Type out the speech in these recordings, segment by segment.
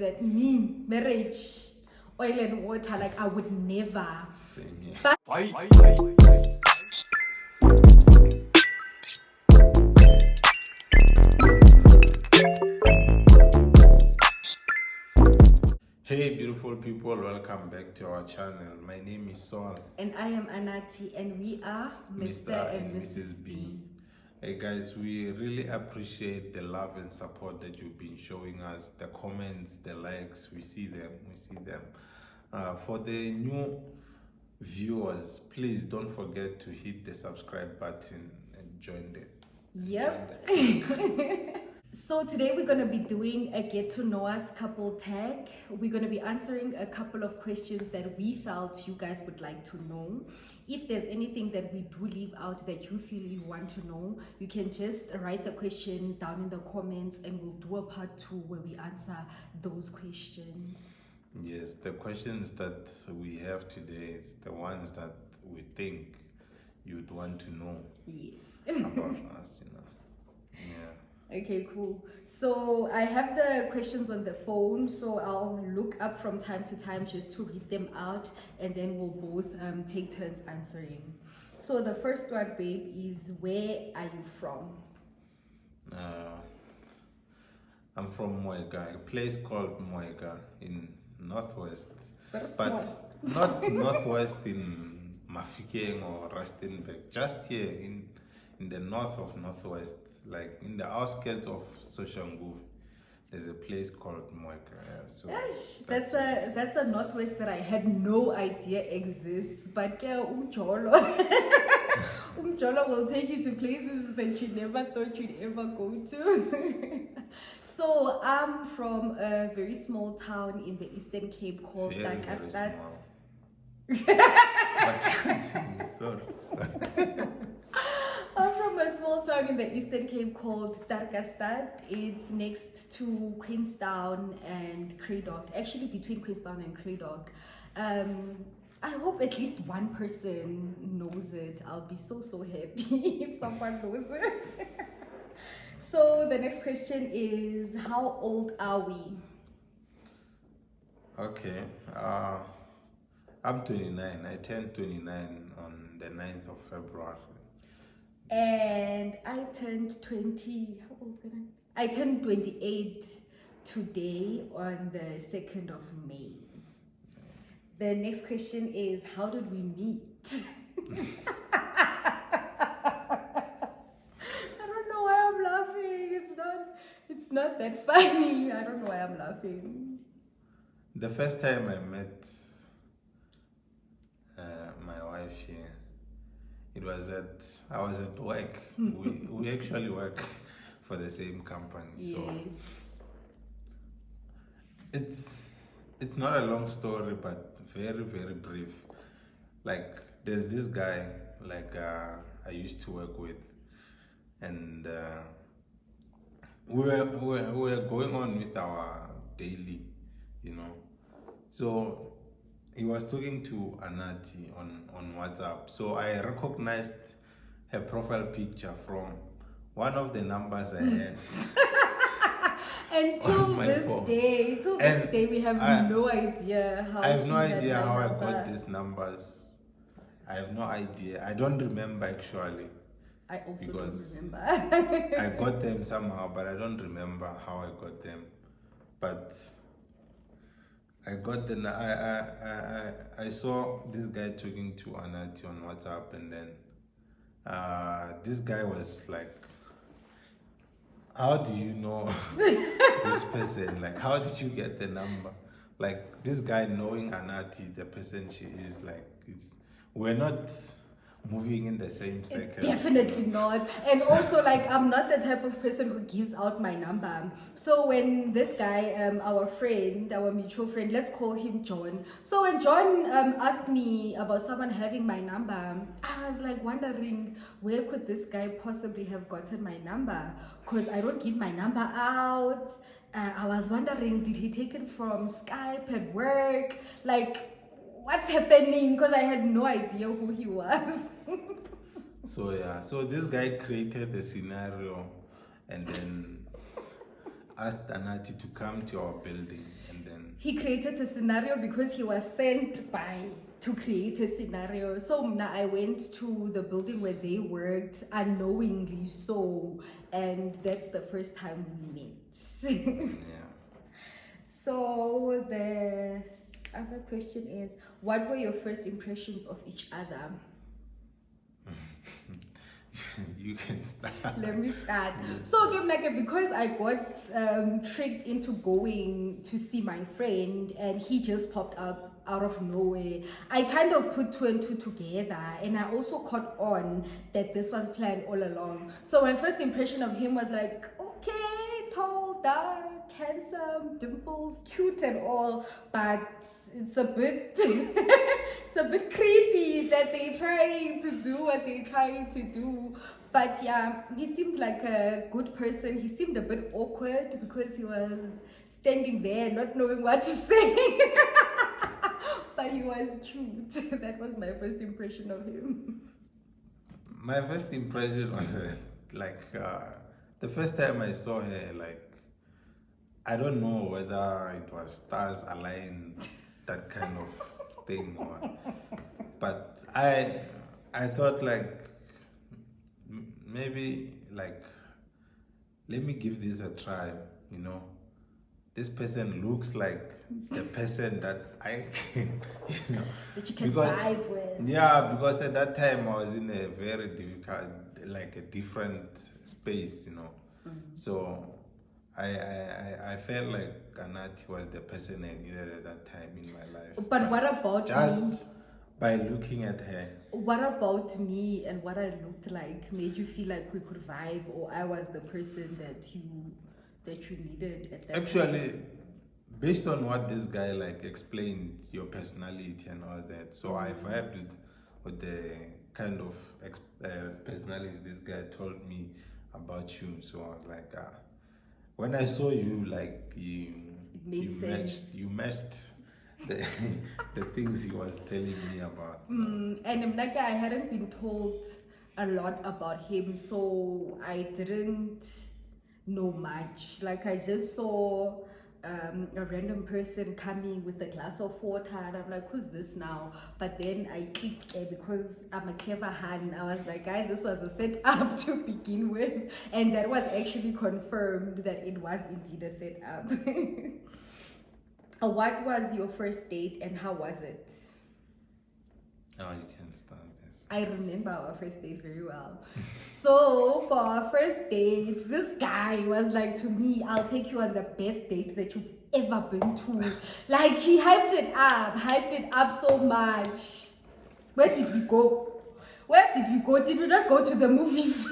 that me, marriage, oil and water, like I would never. Same here. But Hey beautiful people, welcome back to our channel. My name is Saul. and I am Anathi, and we are Mr. and Mrs. B. Hey guys, we really appreciate the love and support that you've been showing us. The comments, the likes, we see them. For the new viewers, please don't forget to hit the subscribe button and join the So today we're going to be doing a get to know us couple tag. We're going to be answering a couple of questions that we felt you guys would like to know. If there's anything that we do leave out that you feel you want to know, you can just write the question down in the comments and we'll do a part 2 where we answer those questions. Yes, the questions that we have today is the ones that we think you'd want to know about us, Yeah. Okay, cool. So I have the questions on the phone, so I'll look up from time to time just to read them out, and then we'll both take turns answering. So the first one, babe, is where are you from? I'm from Moega, a place called Moega in Northwest, Very but small. not Northwest in Mafikeng or Rustenburg, just here in the north of Northwest, like in the outskirts of Soshanguve. There's a place called Moega. So That's a Northwest that I had no idea exists, but Umjolo Umjolo will take you to places that you never thought you'd ever go to. So I'm from a very small town in the Eastern Cape called very Dakastad. But continue, sorry. I'm from a small town in the Eastern Cape called Darkastad. It's next to Queenstown and Cradock, actually between Queenstown and Cradock. I hope at least one person knows it. I'll be so happy if someone knows it. So the next question is, how old are we? Okay, I'm 29. I turned 29 on the 9th of February. And I turned 20. How old am I? I turned 28 today on the 2nd of May. The next question is, how did we meet? I don't know why I'm laughing. It's not that funny. I don't know why I'm laughing. The first time I met my wife here, I was at work. we actually work for the same company. Yes. So it's not a long story, but very brief. Like there's this guy I used to work with, and we were going on with our daily, So he was talking to Anathi on WhatsApp. So I recognized her profile picture from one of the numbers I had. And till this day, we have no idea how. I have no idea how I got these numbers. I have no idea. I don't remember actually. I also don't remember. I got them somehow, but I don't remember how I got them. But I got I saw this guy talking to Anathi on WhatsApp, and then this guy was like, how do you know this person? Like, how did you get the number? Like, this guy knowing Anathi, the person she is, like, we're not moving in the same circle. Definitely not. And also, like, I'm not the type of person who gives out my number. So when this guy, our mutual friend, let's call him John. So when John asked me about someone having my number, I was like wondering, where could this guy possibly have gotten my number? Because I don't give my number out. I was wondering, did he take it from Skype at work? Like, what's happening? Because I had no idea who he was. So this guy created the scenario and then asked Anathi to come to our building, and then? He created a scenario because he was sent by to create a scenario. So now I went to the building where they worked unknowingly so, and that's the first time we met. Yeah. So the other question is, what were your first impressions of each other? You can start. Let me start. So because I got tricked into going to see my friend and he just popped up out of nowhere, I kind of put two and two together, and I also caught on that this was planned all along. So my first impression of him was like, okay, tall, dark, handsome, dimples, cute and all, but it's a bit it's a bit creepy that they're trying to do what they're trying to do. But yeah, he seemed like a good person. He seemed a bit awkward because he was standing there not knowing what to say. But he was cute. That was my first impression of him. My first impression was the first time I saw her, like, I don't know whether it was stars aligned, that kind of thing, or, but I thought like maybe like, let me give this a try, you know. This person looks like the person that I can, you know, that you can vibe with. Yeah, because at that time I was in a very difficult, like a different space, you know. So I felt like Anathi was the person I needed at that time in my life. But what about just me? By looking at her. What about me and what I looked like made you feel like we could vibe, or I was the person that you needed at that Actually, time? based on what this guy like explained, your personality and all that, so I vibed with the kind of personality this guy told me about you. So I was like, when I saw you, like you matched the the things he was telling me about. And I hadn't been told a lot about him, so I didn't know much. Like I just saw a random person coming with a glass of water, and I'm like, who's this now? But then I clicked because I'm a clever hand. I was like, guy, this was a setup to begin with, and that was actually confirmed that it was indeed a setup. What was your first date and how was it? Oh, you can start this. I remember our first date very well. So for our first date, this guy was like to me, I'll take you on the best date that you've ever been to. Like he hyped it up so much. Where did we go? Did we not go to the movies?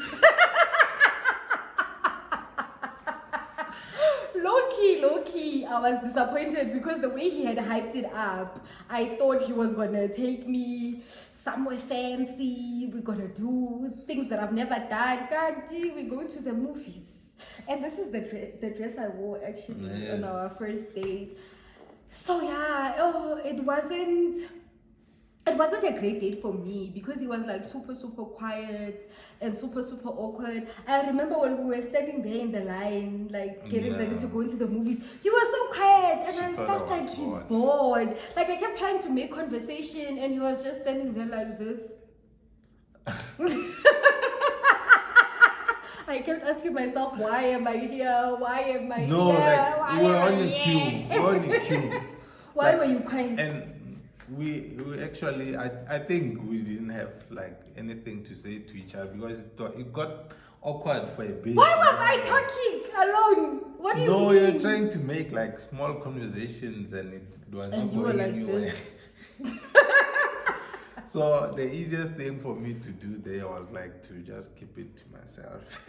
Low-key, I was disappointed because the way he had hyped it up, I thought he was gonna take me somewhere fancy. We're gonna do things that I've never done. God, we're going to the movies. And this is the dress I wore actually on our first date. So yeah, it wasn't a great date for me because he was like super quiet and super awkward. I remember when we were standing there in the line, like getting ready to go into the movies, he was so quiet and I felt like he's bored. Like I kept trying to make conversation and he was just standing there like this. I kept asking myself, why am I here? Why am I No, here? like we were on the queue. We were on the queue. Why were you quiet? And we actually, I think we didn't have like anything to say to each other because it got awkward for a bit. Why was I talking alone? What do you mean? No, you're trying to make like small conversations and it was not you were going like anywhere. So the easiest thing for me to do there was like to just keep it to myself.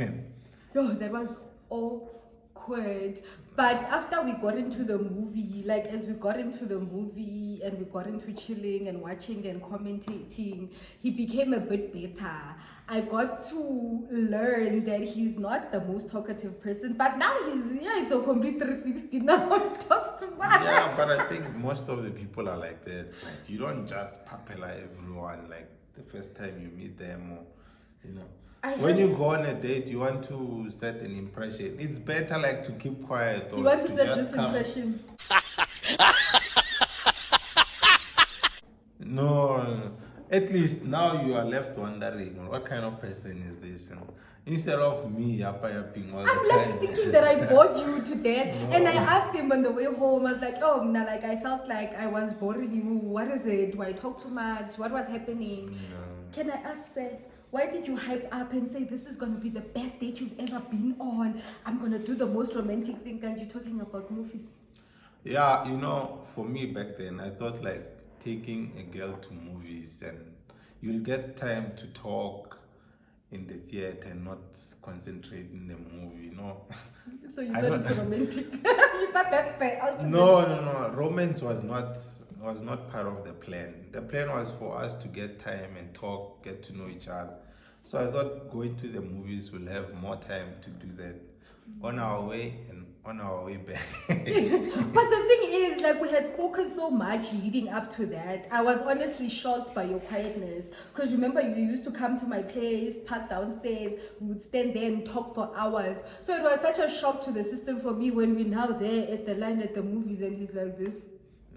No, that was awkward. But after we got into the movie, like as we got into the movie and we got into chilling and watching and commentating, he became a bit better. I got to learn that he's not the most talkative person, but now it's a complete 360 now. He talks too much. Yeah, but I think most of the people are like that. Like you don't just papella everyone like the first time you meet them, or you know. When you go on a date, you want to set an impression. It's better like to keep quiet. Or you want to set just this impression. At least now you are left wondering, what kind of person is this? Instead of me yapping all I'm the left time. thinking that I bored you to death. And I No. asked him on the way home, I was like, oh, nah, like I felt like I was boring you. What is it? Do I talk too much? What was happening? Can I ask, sir, why did you hype up and say this is going to be the best date you've ever been on? I'm going to do the most romantic thing, and you're talking about movies. Yeah, for me back then, I thought like taking a girl to movies and you'll get time to talk in the theater and not concentrate in the movie. So you I thought don't- it's romantic. You thought that's the ultimate. No. Romance was not part of the plan. The plan was for us to get time and talk, get to know each other. So I thought going to the movies will have more time to do that on our way and on our way back. But the thing is, like, we had spoken so much leading up to that. I was honestly shocked by your quietness. Because remember, you used to come to my place, park downstairs, we would stand there and talk for hours. So it was such a shock to the system for me when we're now there at the line at the movies and he's like this.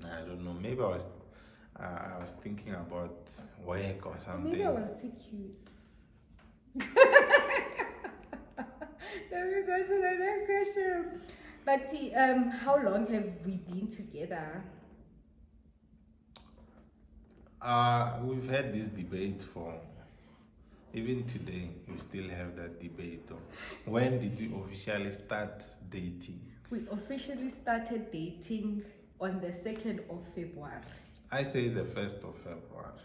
I don't know. Maybe I was thinking about work or something. Maybe I was too cute. Let me go to the next question. But see, how long have we been together? We've had this debate for even today. We still have that debate. When did we officially start dating? We officially started dating on the 2nd of February. I say the 1st of February.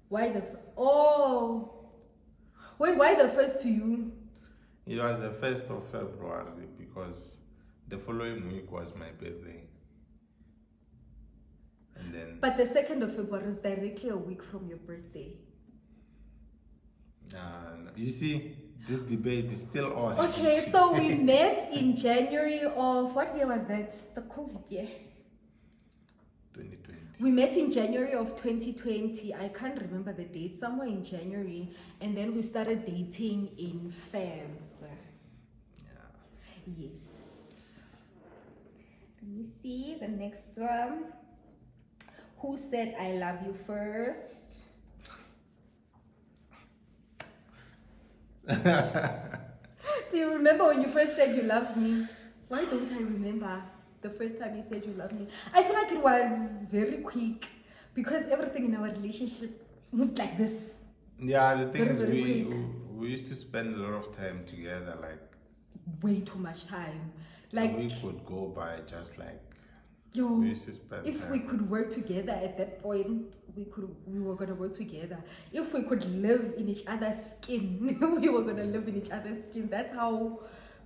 Why the oh? Wait, why the first to you? It was the 1st of February because the following week was my birthday. And then But the 2nd of February is directly a week from your birthday. you see, this debate is still on. Okay, so we met in January of what year was that? The COVID year. 2020. We met in January of 2020. I can't remember the date, somewhere in January. And then we started dating in Feb. Yes. Let me see the next one. Who said I love you first? Do you remember when you first said you loved me? Why don't I remember the first time you said you loved me? I feel like it was very quick because everything in our relationship was like this. Yeah, the thing Very, is, very quick. we used to spend a lot of time together. Like Way too much time. a Like, week would go by just like yo, we used to spend if time. we could work together at that point, we were gonna work together. If we could live in each other's skin, we were gonna live in each other's skin. That's how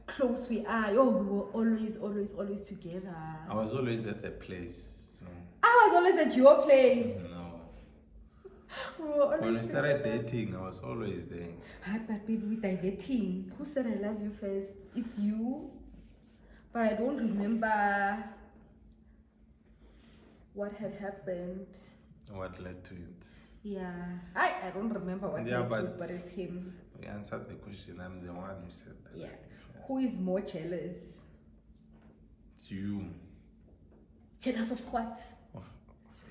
close we are. Yo, we were always together. I was always at the place. So I was always at your place. no. We were always When we started together. dating, I was always there. Ah, but baby, we're diverting. Who said I love you first? It's you. But I don't remember what had happened. What led to it? Yeah, I don't remember what Yeah, led to it, but- but it's him. We answered the question. I'm the one who said that. Yeah. Who is more jealous? It's you. Jealous of what? Of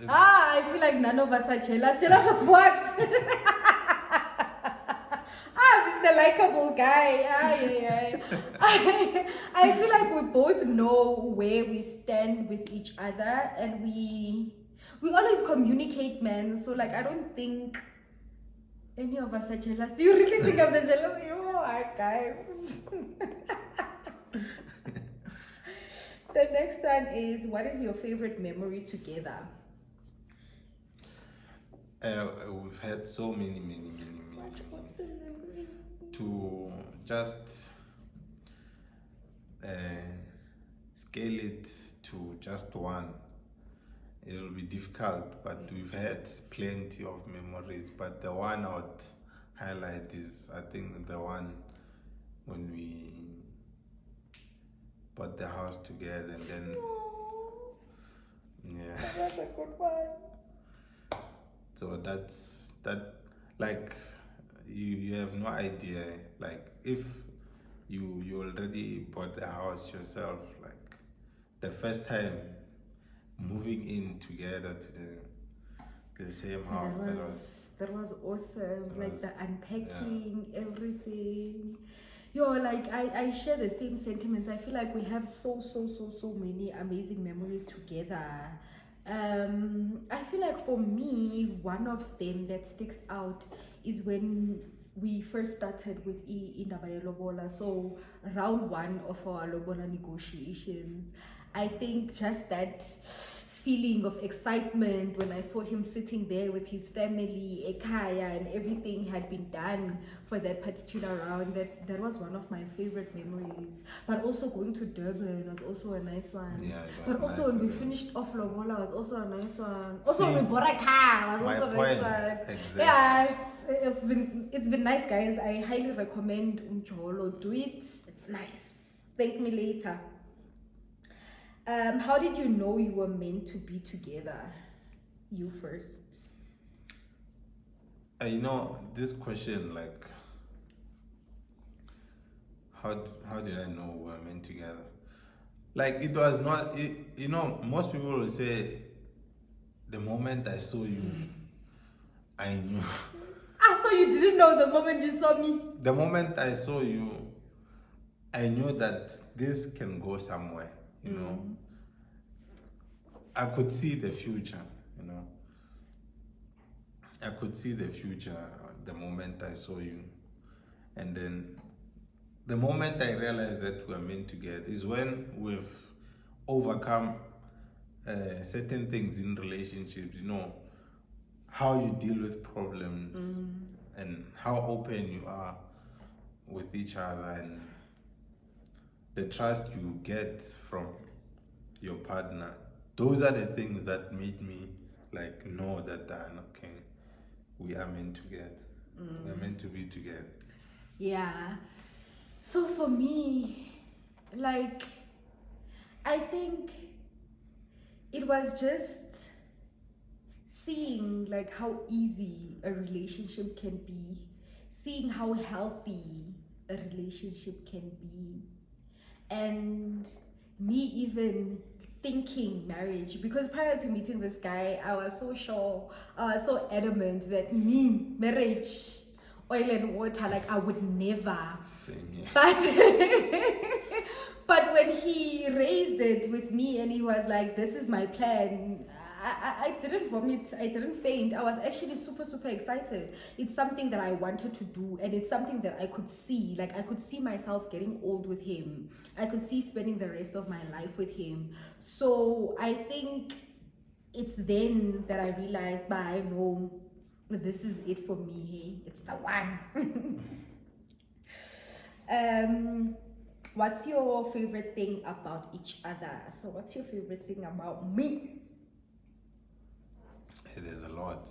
I feel like none of us are jealous. Jealous of what? Mr. Likeable guy. I feel like we both know where we stand with each other, and we always communicate, man. So like, I don't think any of us are jealous. Do you really think I'm the jealous? You are, guys. The next one is, what is your favorite memory together? We've had so many. What's the memory? To just scale it to just one, it'll be difficult, but we've had plenty of memories. But the one I would highlight is, I think, the one when we bought the house together, and then Oh, yeah. that's a good one. So that's that. Like you have no idea. Like if you already bought the house yourself, like the first time moving in together to the same house, That was awesome. Like the Yeah. unpacking, everything. Yo, like I share the same sentiments. I feel like we have so many amazing memories together. I feel like for me, one of them that sticks out is when we first started with Indaba ya Lobola. So round one of our Lobola negotiations, I think just that feeling of excitement when I saw him sitting there with his family, Ekaya, and everything had been done for that particular round. That was one of my favorite memories. But also going to Durban was also a nice one. Yeah, it was But also nice when we as well. finished off Lobola was also a nice one. Also See, when we bought a car was my also a point, nice one. exactly. Yeah, it's been nice, guys. I highly recommend Umjolo. Do it. It's nice. Thank me later. How did you know you were meant to be together? You first. You know, this question, like, how did I know we were meant together? Like, it was not, you know, most people will say, the moment I saw you, I knew. Ah, so you didn't know the moment you saw me? The moment I saw you, I knew that this can go somewhere, you know. I could see the future, you know. I could see the future the moment I saw you. And then the moment I realized that we're meant to get is when we've overcome certain things in relationships, you know, how you deal with problems and how open you are with each other and the trust you get from your partner. Those are the things that made me like know that okay, we are meant to get. We're meant to be together. Yeah. So for me, like, I think it was just seeing like how easy a relationship can be, seeing how healthy a relationship can be, and me even thinking marriage, because prior to meeting this guy I was so sure, I was so adamant that me marriage, oil and water, like I would never. Same here. But when he raised it with me and he was like, this is my plan, I didn't vomit, I didn't faint. I was actually super excited. It's something that I wanted to do, and it's something that I could see. Like, I could see myself getting old with him. I could see spending the rest of my life with him. So I think it's then that I realized, but I know this is it for me. Hey, it's the one. What's your favorite thing about each other? So what's your favorite thing about me? There's a lot.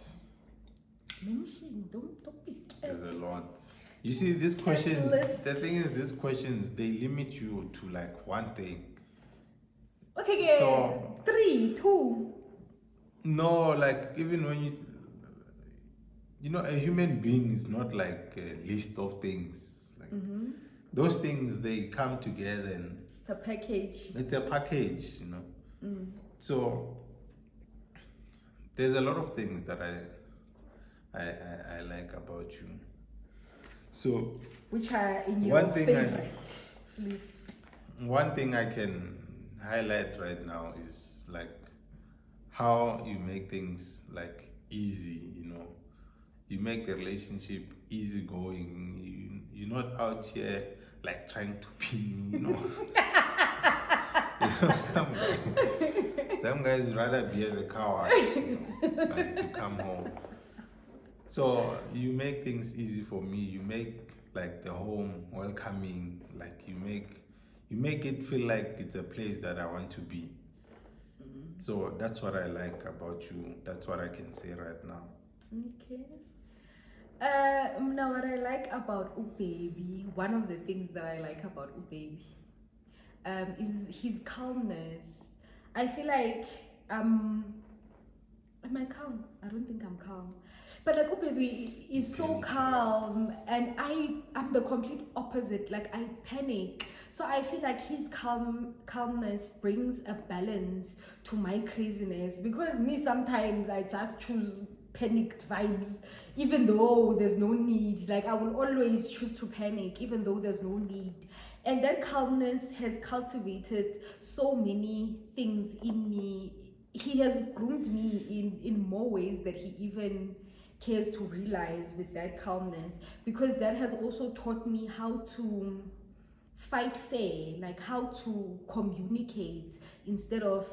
Mention, don't be scared. There's a lot. You see, these questions, the thing is, these questions, they limit you to like one thing. Okay, yeah. So, 3, 2. No, like even when you know, a human being is not like a list of things. Like those things, they come together and It's a package. it's a package, you know. So there's a lot of things that I like about you. So Which are in your one thing favorite list? one thing I can highlight right now is like how you make things like easy, you know. You make the relationship easy going. You're not out here like trying to pin, you know. You know, some guys rather be at the car wash, you know, like to come home. So you make things easy for me. You make like the home welcoming. Like you make it feel like it's a place that I want to be. So that's what I like about you. That's what I can say right now. Okay. Now what I like about Ubaby, one of the things that I like about Ubaby, is his calmness. I feel like am I calm? I don't think I'm calm. But like Ubaby is so calm, and I'm the complete opposite. Like I panic. So I feel like his calmness brings a balance to my craziness, because me sometimes I just choose panicked vibes, even though there's no need. Like I will always choose to panic, even though there's no need. And that calmness has cultivated so many things in me. He has groomed me in more ways that he even cares to realize with that calmness, because that has also taught me how to fight fair, like how to communicate instead of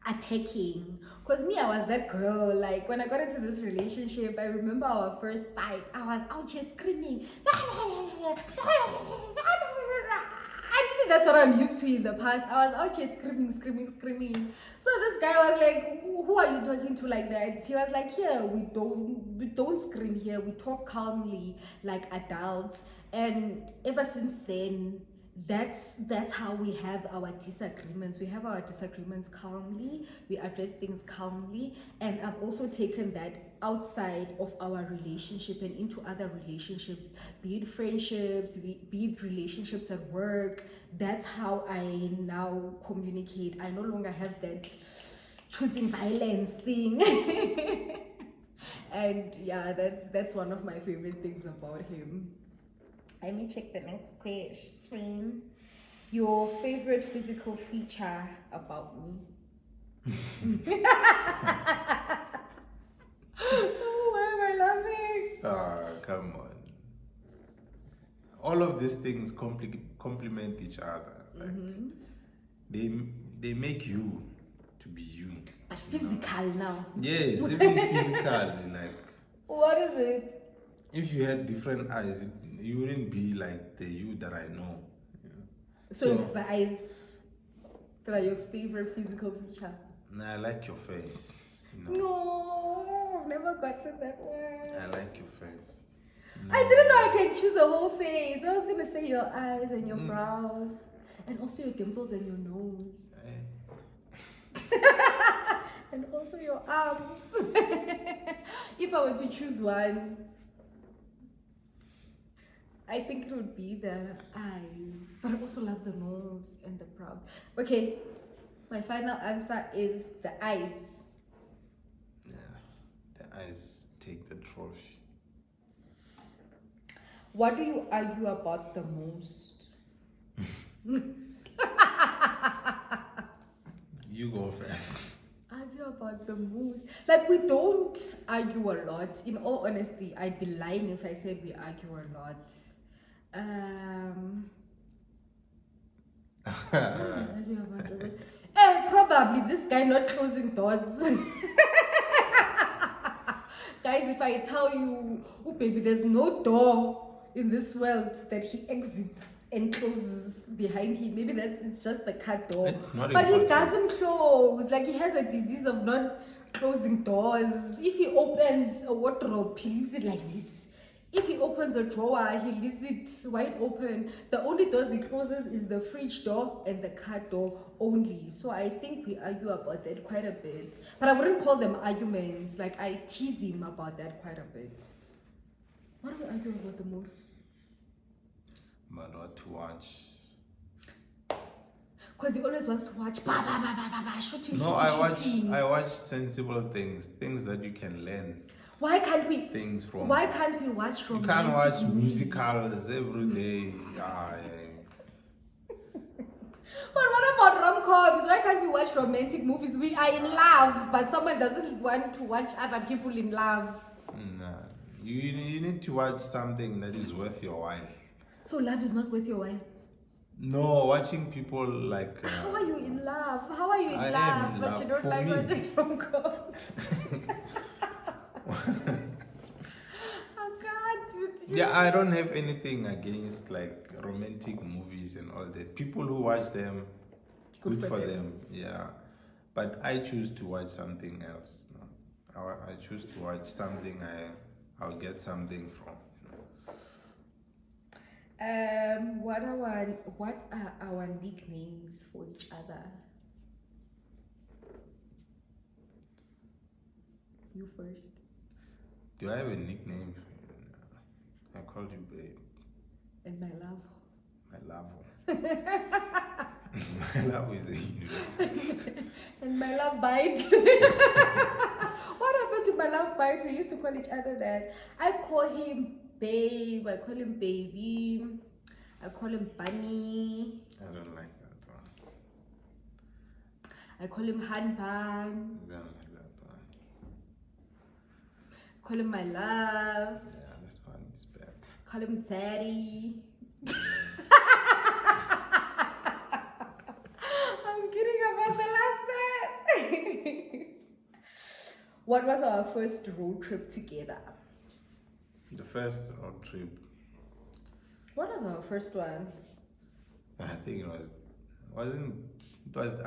attacking. Because me, I was that girl, like when I got into this relationship, I remember our first fight, I was out here screaming. I think that's what I'm used to in the past. I was out here screaming. So this guy was like, who are you talking to like that? He was like, here, we don't scream here, we talk calmly like adults. And ever since then, that's how we have our disagreements. We have our disagreements calmly, we address things calmly. And I've also taken that outside of our relationship and into other relationships, be it friendships, be it relationships at work. That's how I now communicate. I no longer have that choosing violence thing. And yeah, that's one of my favorite things about him. Let me check the next question. Your favorite physical feature about me? Oh, why am I laughing? Ah, come on. All of these things complement each other. Like they make you to be you. But physical now. Yes, even physically. Like, What is it? if you had different eyes, you wouldn't be like the you that I know. So it's the eyes that are your favorite physical feature. Nah, I like your face. No, I've never gotten that one. I like your face. No. I didn't know I can choose a whole face. I was gonna say your eyes and your brows, and also your dimples and your nose, and also your arms. If I were to choose one, I think it would be the eyes, but I also love the nose and the brows. Okay, my final answer is the eyes. Yeah, the eyes take the trophy. What do you argue about the most? You go first. Argue about the most? Like, we don't argue a lot. In all honesty, I'd be lying if I said we argue a lot. Argue about the most. Probably this guy not closing doors. Guys, if I tell you, oh baby, there's no door in this world that he exits and closes behind him. Maybe it's just the car door. It's not but he important. doesn't close. Like, he has a disease of not closing doors. If he opens a wardrobe, he leaves it like this. If he opens a drawer, he leaves it wide open. The only doors he closes is the fridge door and the car door only. So I think we argue about that quite a bit. But I wouldn't call them arguments. Like, I tease him about that quite a bit. What do we argue about the most? But what to watch? Because he always wants to watch shooting. No, I watch sensible things that you can learn. Why can't we? Things from. Why can't we watch You romantic can't watch movies? musicals every day. Yeah. But what about rom-coms? Why can't we watch romantic movies? We are in love, but someone doesn't want to watch other people in love. Nah. You need to watch something that is worth your while. So love is not worth your while. No, watching people like. How are you in love? How are you in I love? am in But love. you don't For like me. watching rom-coms. Yeah, I don't have anything against like romantic movies and all that. People who watch them, good for them. Yeah, but I choose to watch something else. No? I choose to watch something I'll get something from. What are our nicknames for each other? You first. Do I have a nickname? I call you babe. And my love. My love. My love is a universal. And my love bite. What happened to my love bite. We used to call each other that. I call him babe. I call him baby. I call him bunny. I don't like that one. I call him hanban. I don't like that one. Call him my love. Yeah, that one is bad. Call him daddy. Yes. I'm kidding about the last time. What was our first road trip together? The first road trip, What was our first one? I think it was, I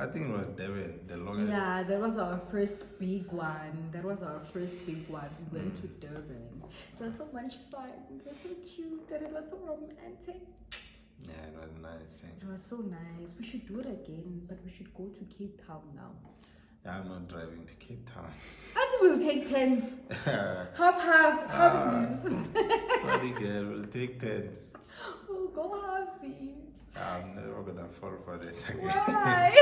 think it was Devon, the longest. Yeah, that was our first big one. We went to Durban. It was so much fun. It was so cute and it was so romantic. Yeah, it was nice. It was so nice. We should do it again, but we should go to Cape Town now. Yeah, I'm not driving to Cape Town. I think we'll take 10. Half. Sorry girl, we'll take 10s. We'll go halfsies. I'm never gonna fall for that again. Why?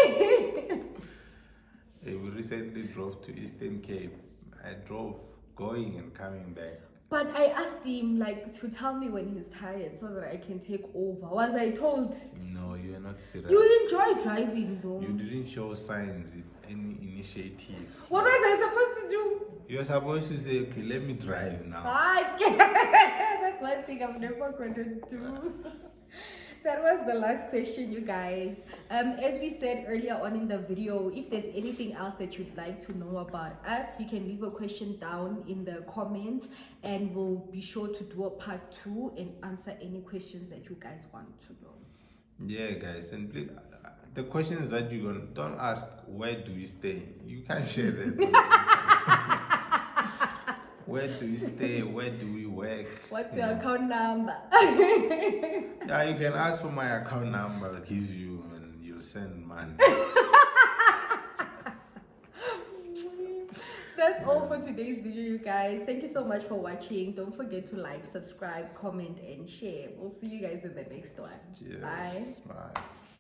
We recently drove to Eastern Cape. I drove going and coming back. But I asked him to tell me when he's tired so that I can take over. Was I told? No, you're not serious. You enjoy driving though. You didn't show signs, any initiative. What was I supposed to do? You're supposed to say, okay, let me drive now. That's one thing I'm never going to do. That was the last question, you guys. As we said earlier on in the video, if there's anything else that you'd like to know about us, you can leave a question down in the comments and we'll be sure to do a part 2 and answer any questions that you guys want to know. Yeah, guys, and please, the questions that you're going to, don't ask, where do you stay? You can't share that. Where do you stay? Where do we work? What's your account number? Yeah, you can ask for my account number, I'll give you, and you'll send money. That's all for today's video, you guys. Thank you so much for watching. Don't forget to like, subscribe, comment, and share. We'll see you guys in the next one. Cheers. Bye. Bye.